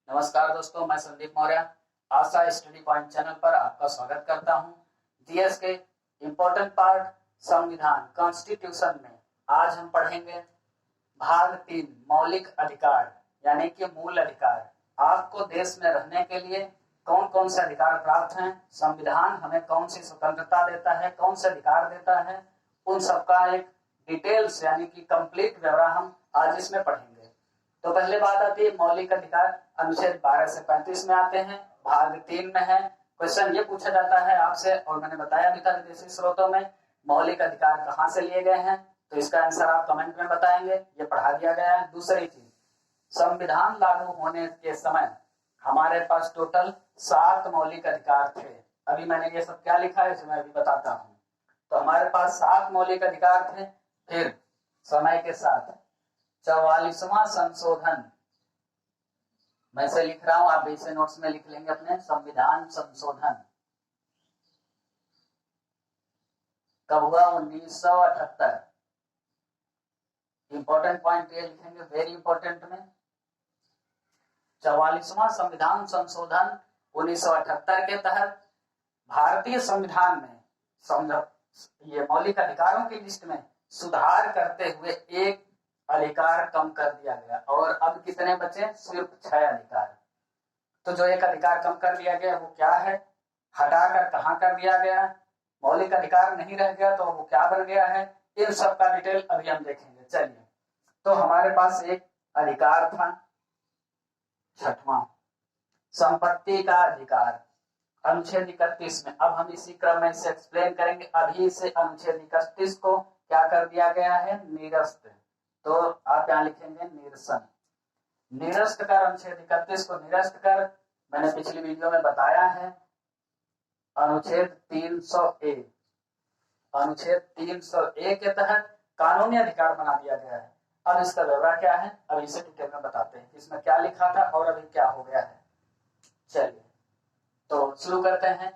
नमस्कार दोस्तों, मैं संदीप मौर्य आशा स्टडी पॉइंट चैनल पर आपका स्वागत करता हूं। जीएस के इम्पोर्टेंट पार्ट संविधान कॉन्स्टिट्यूशन में आज हम पढ़ेंगे भाग 3 मौलिक अधिकार यानी कि मूल अधिकार। आपको देश में रहने के लिए कौन कौन से अधिकार प्राप्त हैं, संविधान हमें कौन सी स्वतंत्रता देता है, कौन से अधिकार देता है, उन सबका एक डिटेल्स यानी कि कंप्लीट ब्यौरा हम आज इसमें पढ़ेंगे। तो पहले बात आती है मौलिक अधिकार, अनुच्छेद 12 से 35 में आते हैं, भाग 3 में है। क्वेश्चन ये पूछा जाता है आपसे, और मैंने बताया भी था विदेशी स्रोतों में मौलिक अधिकार कहाँ से लिए गए हैं, तो इसका आंसर आप कमेंट में बताएंगे, ये पढ़ा दिया गया है। दूसरी चीज, संविधान लागू होने के समय हमारे पास टोटल 7 मौलिक अधिकार थे। अभी मैंने ये सब क्या लिखा है इसे मैं अभी बताता हूँ। तो हमारे पास 7 मौलिक अधिकार थे। फिर समय के साथ 44वां संशोधन, मैं से लिख रहा हूं, आप भी इसे नोट्स में लिख लेंगे अपने, संविधान संशोधन कब हुआ? 1978। इंपॉर्टेंट पॉइंट ये लिखेंगे, वेरी इंपॉर्टेंट में 44वां संविधान संशोधन 1978 के तहत भारतीय संविधान में ये मौलिक अधिकारों की लिस्ट में सुधार करते हुए एक अधिकार कम कर दिया गया, और अब कितने बचे? सिर्फ 6 अधिकार। तो जो एक अधिकार कम कर दिया गया वो क्या है, हटाकर कहां कर दिया गया, मौलिक अधिकार नहीं रह गया तो वो क्या बन गया है, इन सब का डिटेल अभी हम देखेंगे। चलिए, तो हमारे पास एक अधिकार था 6वां, संपत्ति का अधिकार, अनुच्छेद 31 में। अब हम इसी क्रम में इसे एक्सप्लेन करेंगे। अभी से अनुच्छेद 31 को क्या कर दिया गया है? निरस्त। तो आप यहाँ लिखेंगे निरसन, निरस्त कर, अनुच्छेद 31 को निरस्त कर। मैंने पिछली वीडियो में बताया है अनुच्छेद 300A, अनुच्छेद 300A के तहत कानूनी अधिकार बना दिया गया है। अब इसका ब्यौरा क्या है, अब इसे डिटेल में बताते हैं कि इसमें क्या लिखा था और अभी क्या हो गया है। चलिए तो शुरू करते हैं।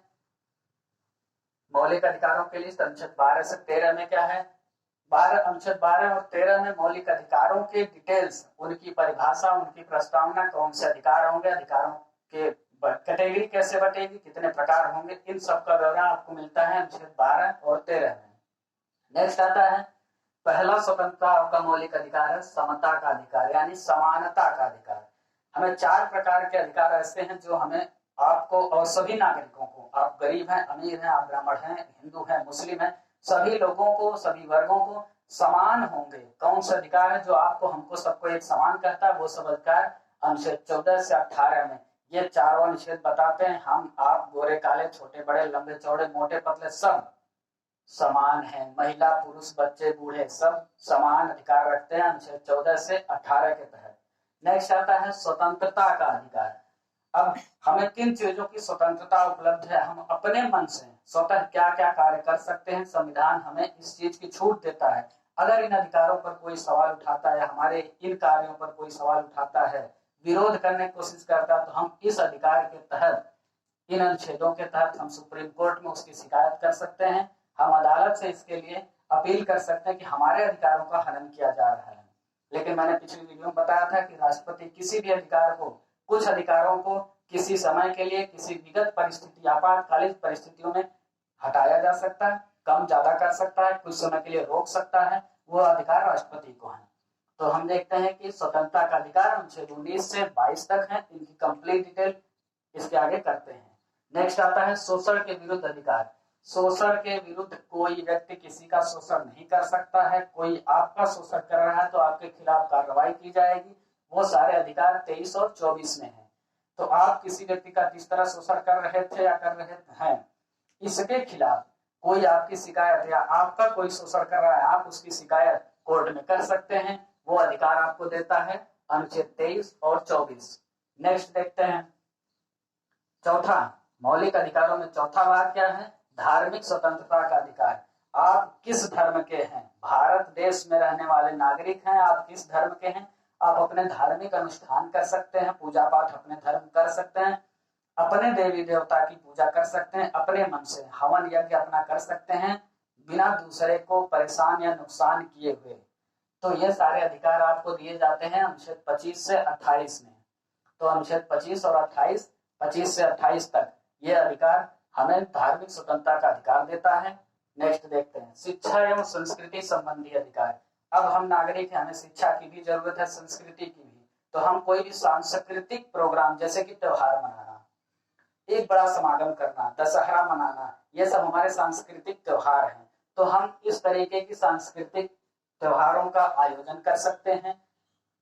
मौलिक अधिकारों के लिए अनुच्छेद 12 से 13 में क्या है? अनुच्छेद 12 और 13 में मौलिक अधिकारों के डिटेल्स, उनकी परिभाषा, उनकी प्रस्तावना, कौन से अधिकार होंगे, अधिकारों के कैटेगरी कैसे बटेगी, कितने प्रकार होंगे, इन सब का ब्यौरा आपको मिलता है अनुच्छेद 12 और 13 में। नेक्स्ट आता है पहला स्वतंत्रता का मौलिक अधिकार है समता का अधिकार यानी समानता का अधिकार। हमें 4 प्रकार के अधिकार ऐसे हैं जो हमें, आपको और सभी नागरिकों को, आप गरीब हैं, अमीर हैं, आप ब्राह्मण हैं, हिंदू हैं, मुस्लिम हैं, सभी लोगों को, सभी वर्गों को समान होंगे। कौन सा अधिकार है जो आपको, हमको, सबको एक समान करता है? वो सब अधिकार अनुच्छेद 14 से 18 में ये चारों अनुच्छेद बताते हैं। हम, आप, गोरे काले, छोटे बड़े, लंबे चौड़े, मोटे पतले, सब समान है। महिला पुरुष बच्चे बूढ़े सब समान अधिकार रखते हैं अनुच्छेद 14 से 18 के तहत। नेक्स्ट आता है स्वतंत्रता का अधिकार। अब हमें किन चीजों की स्वतंत्रता उपलब्ध है, हम अपने मन से स्वतः क्या क्या कार्य कर सकते हैं, संविधान हमें इस चीज की छूट देता है। अगर इन अधिकारों पर कोई सवाल उठाता है, हमारे इन कार्यों पर कोई सवाल उठाता है, विरोध करने की कोशिश करता है, तो हम इस अधिकार के तहत, इन अनुच्छेदों के तहत हम सुप्रीम कोर्ट में उसकी शिकायत कर सकते हैं। हम अदालत से इसके लिए अपील कर सकते हैं कि हमारे अधिकारों का हनन किया जा रहा है। लेकिन मैंने पिछली वीडियो में बताया था कि राष्ट्रपति किसी भी अधिकार को, कुछ अधिकारों को किसी समय के लिए, किसी विगत परिस्थिति, आपातकालीन परिस्थितियों में हटाया जा सकता है, कम ज्यादा कर सकता है, कुछ समय के लिए रोक सकता है, वो अधिकार राष्ट्रपति को है। तो हम देखते हैं कि स्वतंत्रता का अधिकार अनुच्छेद 19 से 22 तक है। इनकी कंप्लीट डिटेल इसके आगे करते हैं। नेक्स्ट आता है शोषण के विरुद्ध अधिकार। शोषण के विरुद्ध कोई व्यक्ति किसी का शोषण नहीं कर सकता है। कोई आपका शोषण कर रहा है तो आपके खिलाफ कार्रवाई की जाएगी। वो सारे अधिकार 23 और 24 में है। तो आप किसी व्यक्ति का किस तरह शोषण कर रहे थे या कर रहे हैं, इसके खिलाफ कोई आपकी शिकायत या आपका कोई शोषण कर रहा है, आप उसकी शिकायत कोर्ट में कर सकते हैं। वो अधिकार आपको देता है अनुच्छेद 23 और 24। नेक्स्ट देखते हैं चौथा, मौलिक अधिकारों में चौथा भाग क्या है? धार्मिक स्वतंत्रता का अधिकार। आप किस धर्म के हैं, भारत देश में रहने वाले नागरिक हैं, आप किस धर्म के हैं, आप अपने धार्मिक अनुष्ठान कर सकते हैं, पूजा पाठ अपने धर्म कर सकते हैं, अपने देवी देवता की पूजा कर सकते हैं, अपने मन से हवन यज्ञ अपना कर सकते हैं, बिना दूसरे को परेशान या नुकसान किए हुए। तो ये सारे अधिकार आपको दिए जाते हैं अनुच्छेद 25 से 28 में। तो अनुच्छेद 25 और 28, 25 से 28 तक ये अधिकार हमें धार्मिक स्वतंत्रता का अधिकार देता है। नेक्स्ट देखते हैं शिक्षा एवं संस्कृति संबंधी अधिकार। अब हम नागरिक हैं, हमें शिक्षा की भी जरूरत है, संस्कृति की भी। तो हम कोई भी सांस्कृतिक प्रोग्राम जैसे कि त्योहार मनाना, एक बड़ा समागम करना, दशहरा मनाना, ये सब हमारे सांस्कृतिक त्योहार हैं। तो हम इस तरीके की सांस्कृतिक त्योहारों का आयोजन कर सकते हैं।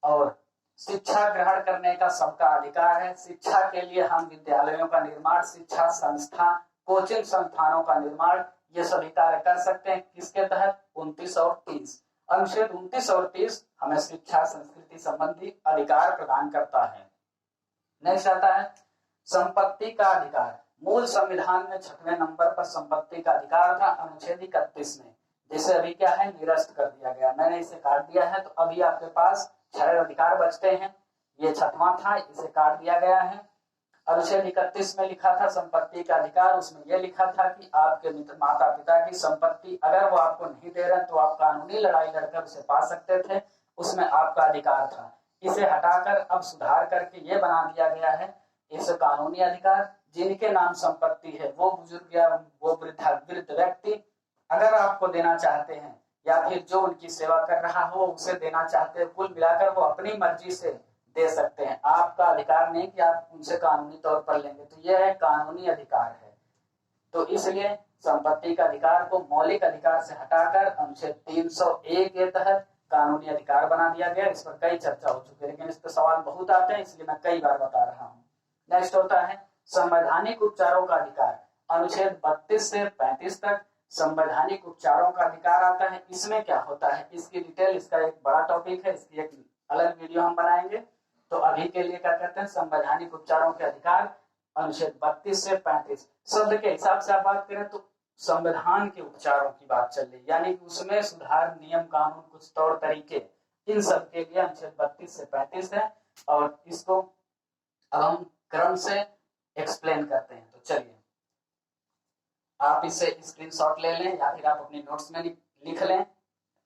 और शिक्षा ग्रहण करने का सबका अधिकार है। शिक्षा के लिए हम विद्यालयों का निर्माण, शिक्षा संस्था, कोचिंग संस्थानों का निर्माण, ये सभी कार्य कर सकते हैं। किसके तहत? 29 और 30। अनुच्छेद 29 और 30 हमें शिक्षा संस्कृति संबंधी अधिकार प्रदान करता है। नेक्स्ट आता है संपत्ति का अधिकार। मूल संविधान में 6वें नंबर पर संपत्ति का अधिकार था अनुच्छेद 31 में, जिसे अभी क्या है निरस्त कर दिया गया। मैंने इसे काट दिया है, तो अभी आपके पास 6 अधिकार बचते हैं। ये 6वां था, इसे काट दिया गया है। अनुच्छेद 31 में लिखा था संपत्ति का अधिकार, उसमें यह लिखा था कि आपके माता पिता की संपत्ति अगर वो आपको नहीं दे रहे तो आप कानूनी लड़ाई लड़कर उसे पा सकते थे, उसमें आपका अधिकार था। इसे हटाकर अब सुधार करके ये बना दिया गया है इस कानूनी अधिकार, जिनके नाम संपत्ति है वो बुजुर्ग या वो वृद्ध व्यक्ति अगर आपको देना चाहते हैं या फिर जो उनकी सेवा कर रहा हो उसे देना चाहते हैं, कुल मिलाकर वो अपनी मर्जी से दे सकते हैं। आपका अधिकार नहीं कि आप उनसे कानूनी तौर पर लेंगे। तो यह है कानूनी अधिकार है। तो इसलिए संपत्ति का अधिकार को मौलिक अधिकार से हटाकर अनुच्छेद 301 के तहत कानूनी अधिकार बना दिया गया। इस पर कई चर्चा हो चुकी है, लेकिन इस पर सवाल बहुत आते हैं, इसलिए मैं कई बार बता रहा हूँ। नेक्स्ट होता है संवैधानिक उपचारों का अधिकार। अनुच्छेद 32 से 35 तक संवैधानिक उपचारों का अधिकार आता है। इसमें क्या होता है, इसकी डिटेल, इसका एक बड़ा टॉपिक है, इसकी एक अलग वीडियो हम बनाएंगे। तो अभी के लिए क्या कहते हैं संवैधानिक उपचारों के अधिकार अनुच्छेद 32 से 35। शब्द के हिसाब से आप बात करें तो संविधान के उपचारों की बात चल रही, यानी कि उसमें सुधार, नियम कानून, कुछ तौर तरीके, इन सब के लिए अनुच्छेद 32 से 35 है। और इसको अब हम क्रम से एक्सप्लेन करते हैं। तो चलिए आप इसे स्क्रीनशॉट ले लें या फिर आप अपनी नोट्स में लिख लें।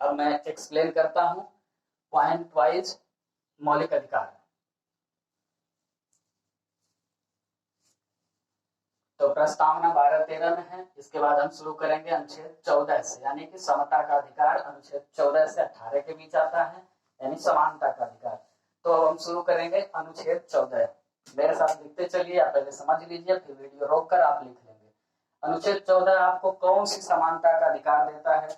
अब मैं एक्सप्लेन करता हूं पॉइंट वाइज मौलिक अधिकार। तो प्रस्तावना 12-13 में है। इसके बाद हम शुरू करेंगे अनुच्छेद 14 से, यानी कि समता का अधिकार अनुच्छेद 14 से 18 के बीच आता है, यानी समानता का अधिकार। तो अब हम शुरू करेंगे अनुच्छेद 14। मेरे साथ लिखते चलिए, आप पहले समझ लीजिए, फिर वीडियो रोककर आप लिख लेंगे। अनुच्छेद 14 आपको कौन सी समानता का अधिकार देता है?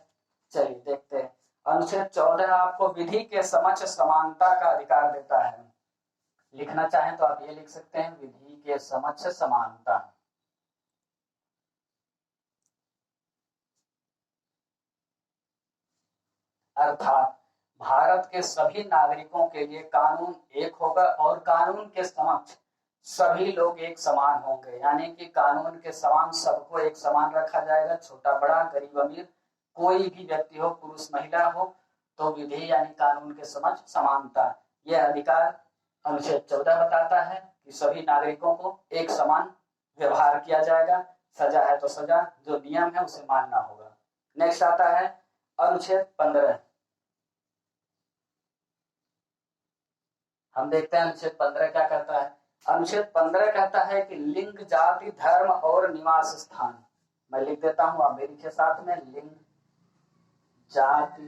चलिए देखते हैं। अनुच्छेद 14 आपको विधि के समक्ष समानता का अधिकार देता है। लिखना चाहें तो आप ये लिख सकते हैं, विधि के समक्ष समानता। अर्थात भारत के सभी नागरिकों के लिए कानून एक होगा और कानून के समक्ष सभी लोग एक समान होंगे, यानी कि कानून के समान सबको एक समान रखा जाएगा, छोटा बड़ा, गरीब अमीर, कोई भी व्यक्ति हो, पुरुष महिला हो। तो विधि यानी कानून के समक्ष समानता, यह अधिकार अनुच्छेद 14 बताता है कि सभी नागरिकों को एक समान व्यवहार किया जाएगा। सजा है तो सजा, जो नियम है उसे मानना होगा। नेक्स्ट आता है अनुच्छेद 15। हम देखते हैं अनुच्छेद 15 क्या कहता है। अनुच्छेद 15 कहता है कि लिंग, जाति, धर्म और निवास स्थान। मैं लिख देता हूं, आप मेरे साथ में, लिंग, जाति,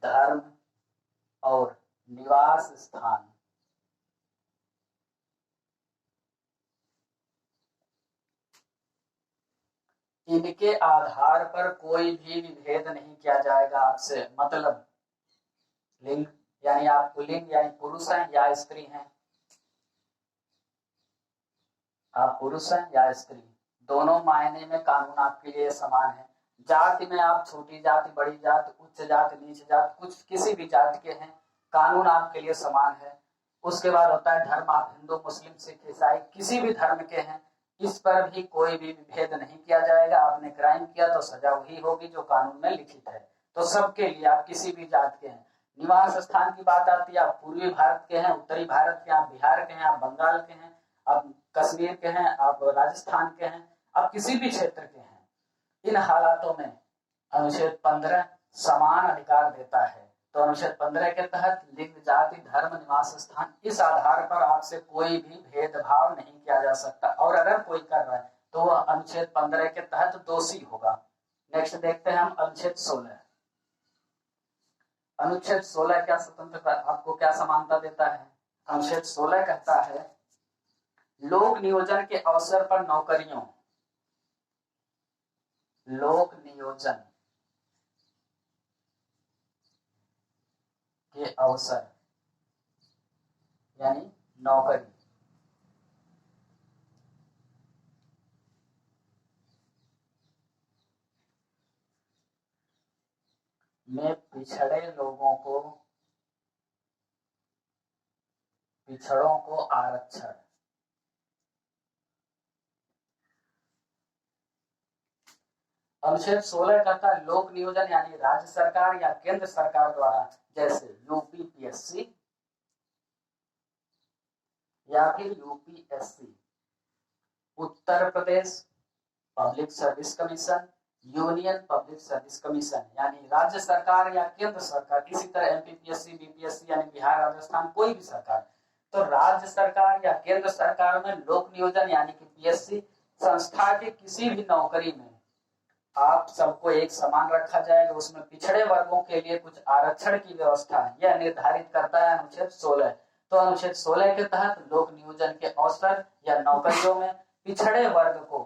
धर्म और निवास स्थान, इनके आधार पर कोई भी विभेद नहीं किया जाएगा आपसे। मतलब लिंग यानी आप पुल्लिंग यानी पुरुष हैं या स्त्री हैं, आप पुरुष हैं या स्त्री, दोनों मायने में कानून आपके लिए समान है। जाति में आप छोटी जाति, बड़ी जाति, उच्च जाति, नीच जाति, कुछ किसी भी जाति के हैं, कानून आपके लिए समान है। उसके बाद होता है धर्म, आप हिंदू, मुस्लिम, सिख, ईसाई, किसी भी धर्म के हैं, इस पर भी कोई भी विभेद नहीं किया जाएगा। आपने क्राइम किया तो सजा वही होगी जो कानून में लिखित है। तो सबके लिए, आप किसी भी जात के हैं। निवास स्थान की बात आती है, आप पूर्वी भारत के हैं, उत्तरी भारत के, आप बिहार के हैं, आप बंगाल के हैं, आप कश्मीर के हैं, आप राजस्थान के हैं, आप किसी भी क्षेत्र के हैं, इन हालातों में अनुच्छेद 15 समान अधिकार देता है। तो अनुच्छेद 15 के तहत लिंग, जाति, धर्म, निवास स्थान इस आधार पर आपसे कोई भी भेदभाव नहीं किया जा सकता, और अगर कोई कर रहा है तो वह अनुच्छेद 15 के तहत दोषी होगा। नेक्स्ट देखते हैं हम अनुच्छेद 16। अनुच्छेद 16 क्या स्वतंत्रता, आपको क्या समानता देता है? अनुच्छेद 16 कहता है लोक नियोजन के अवसर पर नौकरियों, लोक नियोजन के अवसर यानी नौकरी में पिछड़ों को आरक्षण। अनुच्छेद 16 कहता है लोक नियोजन यानी राज्य सरकार या केंद्र सरकार द्वारा, जैसे यूपीपीएससी या फिर UPSC, Uttar Pradesh public service commission, union public service commission, यानी राज्य सरकार या केंद्र सरकार। इसी तरह एमपीपीएससी, बीपीएससी यानी बिहार, राजस्थान, कोई भी सरकार। तो राज्य सरकार या केंद्र सरकार में लोक नियोजन यानी कि पीएससी संस्था के किसी भी नौकरी में आप सबको एक समान रखा जाएगा। उसमें पिछड़े वर्गों के लिए कुछ आरक्षण की व्यवस्था है, यह निर्धारित करता है अनुच्छेद 16। तो अनुच्छेद 16 के तहत लोक नियोजन के अवसर या नौकरियों में पिछड़े वर्ग को,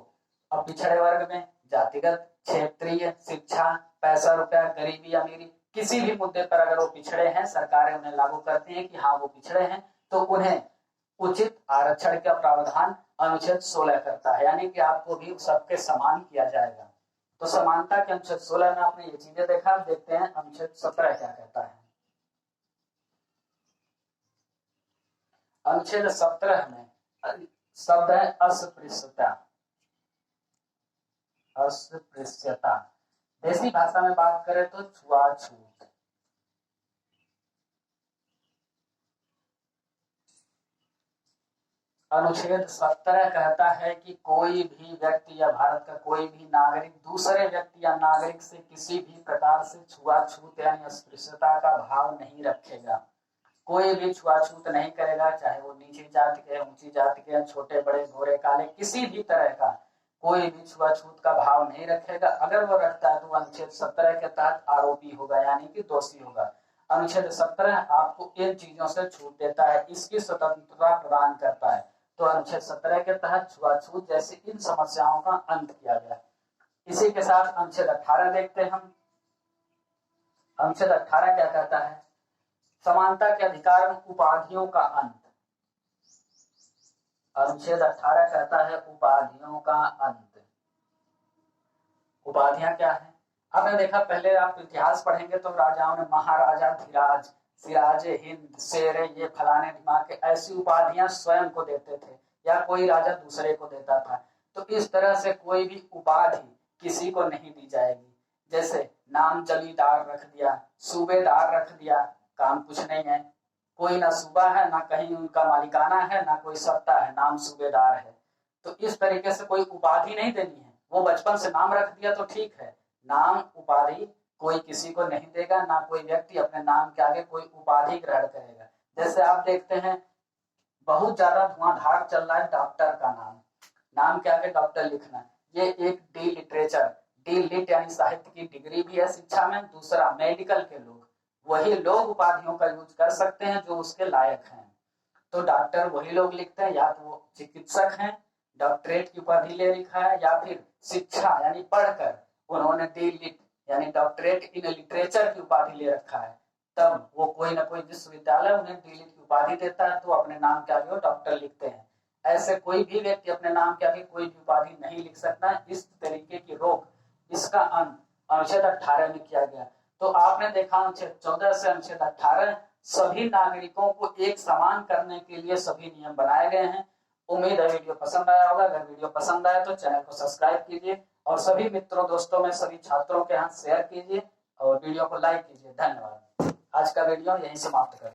अब पिछड़े वर्ग में जातिगत, क्षेत्रीय, शिक्षा, पैसा रुपया, गरीबी अमीरी, किसी भी मुद्दे पर अगर वो पिछड़े हैं, सरकारें उन्हें लागू करती हैं कि हाँ वो पिछड़े हैं, तो उन्हें उचित आरक्षण का प्रावधान अनुच्छेद 16 करता है, यानी कि आपको भी सबके समान किया जाएगा। तो समानता के अनुच्छेद 16 में आपने ये चीजें देखा। देखते हैं अनुच्छेद 17 क्या कहता है। अनुच्छेद 17 में शब्द है अस्पृश्यता। अस्पृश्यता देसी भाषा में बात करें तो छुआछूत। अनुच्छेद 17 कहता है कि कोई भी व्यक्ति या भारत का कोई भी नागरिक दूसरे व्यक्ति या नागरिक से किसी भी प्रकार से छुआछूत यानी अस्पृश्यता का भाव नहीं रखेगा। कोई भी छुआछूत नहीं करेगा, चाहे वो नीची जाति के, ऊंची जाति के, छोटे बड़े, गोरे काले, किसी भी तरह का कोई भी छुआछूत का भाव नहीं रखेगा। अगर वो रखता है तो अनुच्छेद 17 के तहत आरोपी होगा, यानी कि दोषी होगा। अनुच्छेद 17 आपको इन चीजों से छूट देता है, इसकी स्वतंत्रता प्रदान करता है। तो अनुच्छेद 17 के तहत छुआछूत जैसी इन समस्याओं का अंत किया गया। इसी के साथ अनुच्छेद 18 देखते हैं हम। अनुच्छेद 18 क्या कहता है? समानता के अधिकार में उपाधियों का अंत। अनुच्छेद 18 कहता है उपाधियों का अंत। उपाधियां क्या है? आपने देखा, पहले आप इतिहास पढ़ेंगे तो राजाओं ने महाराजा धीराज, सिराजे हिंद, शेरे, ये फलाने दिमाग के, ऐसी उपाधियां स्वयं को देते थे या कोई राजा दूसरे को देता था। तो इस तरह से कोई भी उपाधि किसी को नहीं दी जाएगी। जैसे नाम जमींदार रख दिया, सूबेदार रख दिया, काम कुछ नहीं है, कोई ना सूबा है ना कहीं उनका मालिकाना है ना कोई सत्ता है, नाम सूबेदार है। तो इस तरीके से कोई उपाधि नहीं देनी है। वो बचपन से नाम रख दिया तो ठीक है, नाम उपाधि कोई किसी को नहीं देगा, ना कोई व्यक्ति अपने नाम के आगे कोई उपाधि ग्रहण करेगा। जैसे आप देखते हैं बहुत ज्यादा धुआंधार चल रहा है डॉक्टर का नाम के आगे डॉक्टर लिखना, ये एक डी लिटरेचर, डी लिट यानी साहित्य की डिग्री भी है शिक्षा में। दूसरा मेडिकल के लोग, वही लोग उपाधियों का यूज कर सकते हैं जो उसके लायक हैं। तो डॉक्टर वही लोग लिखते हैं, या तो वो चिकित्सक हैं, डॉक्टरेट की उपाधि ले रखा है, या फिर शिक्षा यानी पढ़कर उन्होंने डी लिट यानी डॉक्टरेट इन लिटरेचर की उपाधि ले रखा है, तब वो कोई ना कोई विश्वविद्यालय उन्हें डी लिट की उपाधि देता है, तो अपने नाम के आगे वो डॉक्टर लिखते हैं। ऐसे कोई भी व्यक्ति अपने नाम के आगे कोई भी उपाधि नहीं लिख सकता। इस तरीके की रोक, इसका अंत अनुच्छेद 18 में किया गया। तो आपने देखा अनुच्छेद 14 से अनुच्छेद 18 सभी नागरिकों को एक समान करने के लिए सभी नियम बनाए गए हैं। उम्मीद है वीडियो पसंद आया होगा। अगर वीडियो पसंद आया तो चैनल को सब्सक्राइब कीजिए और सभी मित्रों दोस्तों में सभी छात्रों के हाथ शेयर कीजिए और वीडियो को लाइक कीजिए। धन्यवाद। आज का वीडियो यहीं समाप्त करें।